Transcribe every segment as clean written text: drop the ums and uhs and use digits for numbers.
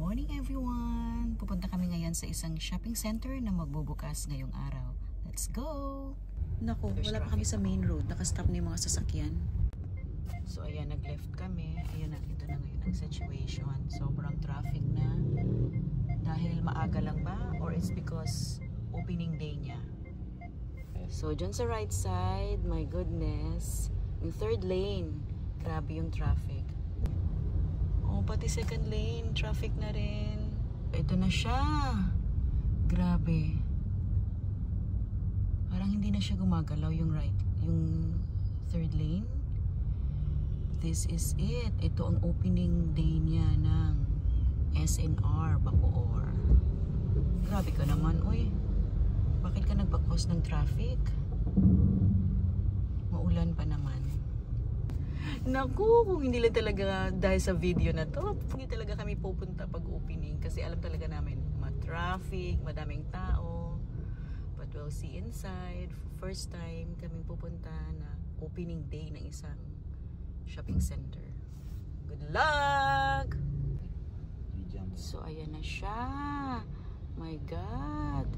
Morning everyone! Pupunta kami ngayon sa isang shopping center na magbubukas ngayong araw. Let's go! Naku, wala pa kami sa main road. Nakastop na yung mga sasakyan. So ayan, nag-left kami. Ayan, ito na ngayon ang situation. Sobrang traffic na. Dahil maaga lang ba? Or it's because opening day niya? So dyan sa right side, my goodness, yung third lane, grabe yung traffic. Oh, pati second lane, traffic na rin. Ito na siya. Grabe. Parang hindi na siya gumagalaw yung third lane. This is it. Ito ang opening day niya ng SNR Bacoor. Grabe ka naman, uy. Bakit ka nagpa-cause ng traffic? Maulan pa naman. Naku, kung hindi lang talaga dahil sa video na to, hindi talaga kami pupunta pag opening kasi alam talaga namin ma-traffic, madaming tao. But we'll see inside. First time kaming pupunta na opening day ng isang shopping center. Good luck! So ayan na siya. My God!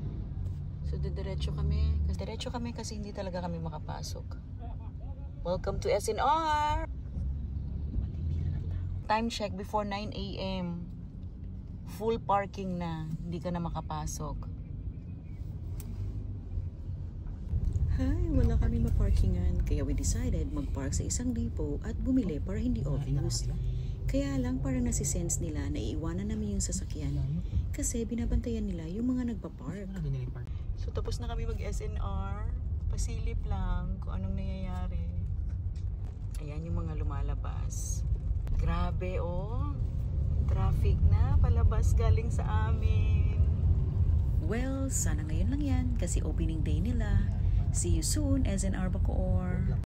So diretso kami. Diretso kami kasi hindi talaga kami makapasok. Welcome to SNR! Time check before 9 AM. Full parking na. Hindi ka na makapasok. Hi, wala kami maparkingan. Kaya we decided mag-park sa isang depot at bumili para hindi obvious. Kaya lang para nasisense nila na iiwanan namin yung sasakyan. Kasi binabantayan nila yung mga nagpa-park. So tapos na kami mag-SNR. Pasilip lang kung anong nangyayari. Ayan yung mga lumalabas. Grabe oh. Traffic na palabas galing sa amin. Well, sana ngayon lang yan kasi opening day nila. See you soon, SNR Bacoor.